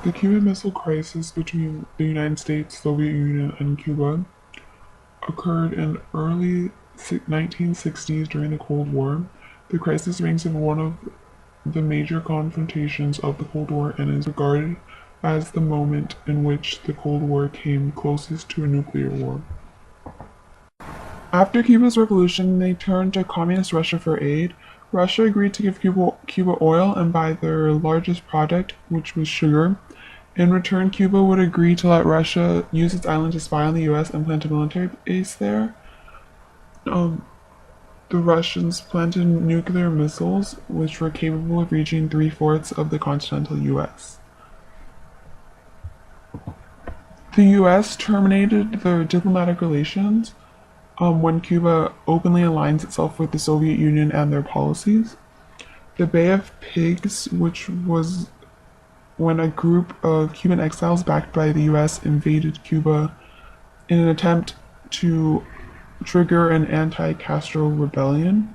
The Cuban Missile Crisis between the United States, Soviet Union, and Cuba occurred in early 1960s during the Cold War. The crisis ranks in one of the major confrontations of the Cold War and is regarded as the moment in which the Cold War came closest to a nuclear war. After Cuba's revolution, they turned to Communist Russia for aid. Russia agreed to give Cuba oil and buy their largest product, which was sugar. In return, Cuba would agree to let Russia use its island to spy on the US and plant a military base there. The Russians planted nuclear missiles, which were capable of reaching 3/4 of the continental US. The US terminated their diplomatic relations when Cuba openly aligns itself with the Soviet Union and their policies. The Bay of Pigs, which was when a group of Cuban exiles backed by the US invaded Cuba in an attempt to trigger an anti-Castro rebellion.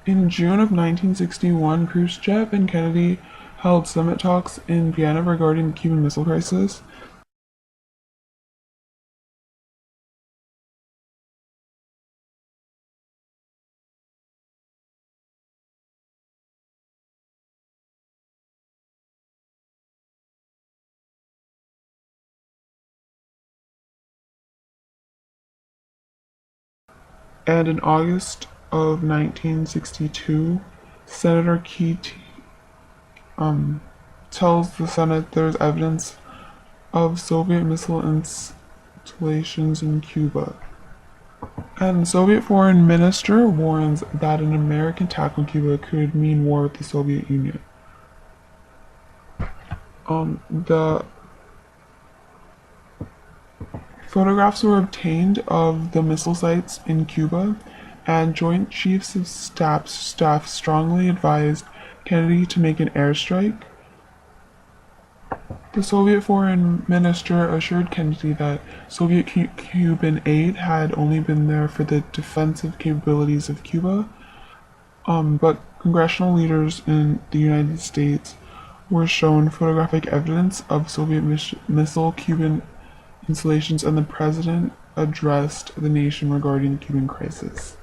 In June of 1961, Khrushchev and Kennedy held summit talks in Vienna regarding the Cuban Missile Crisis. And in August of 1962, Senator Keith tells the Senate there's evidence of Soviet missile installations in Cuba. And the Soviet foreign minister warns that an American attack on Cuba could mean war with the Soviet Union. The photographs were obtained of the missile sites in Cuba, and Joint Chiefs of Staff strongly advised Kennedy to make an airstrike. The Soviet foreign minister assured Kennedy that Soviet Cuban aid had only been there for the defensive capabilities of Cuba, but congressional leaders in the United States were shown photographic evidence of Soviet missile Cuban installations, and the president addressed the nation regarding the Cuban crisis.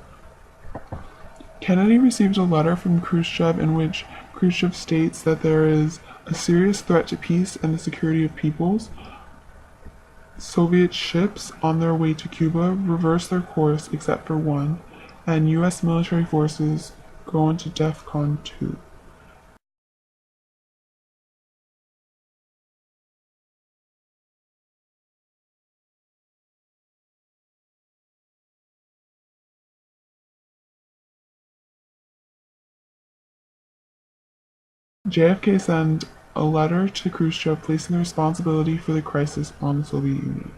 Kennedy received a letter from Khrushchev in which Khrushchev states that there is a serious threat to peace and the security of peoples. Soviet ships on their way to Cuba reverse their course except for one, and US military forces go into DEFCON 2. JFK sent a letter to Khrushchev placing the responsibility for the crisis on the Soviet Union.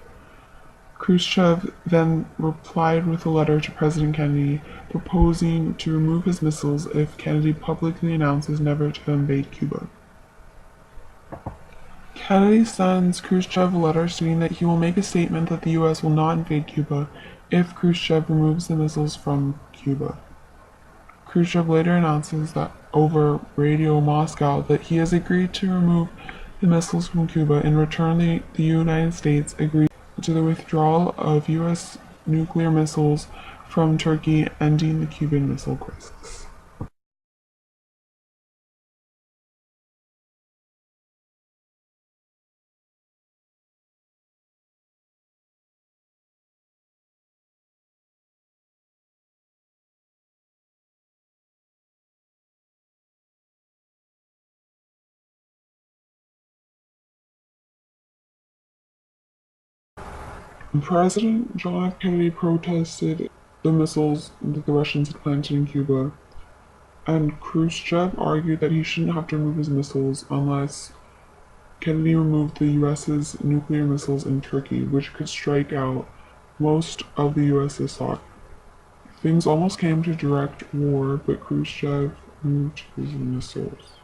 Khrushchev then replied with a letter to President Kennedy proposing to remove his missiles if Kennedy publicly announces never to invade Cuba. Kennedy sends Khrushchev a letter stating that he will make a statement that the US will not invade Cuba if Khrushchev removes the missiles from Cuba. Khrushchev later announces that over Radio Moscow that he has agreed to remove the missiles from Cuba. In return, the United States agreed to the withdrawal of US nuclear missiles from Turkey, ending the Cuban Missile Crisis. President John F. Kennedy protested the missiles that the Russians had planted in Cuba, and Khrushchev argued that he shouldn't have to remove his missiles unless Kennedy removed the US's nuclear missiles in Turkey, which could strike out most of the US's stock. Things almost came to direct war, but Khrushchev moved his missiles.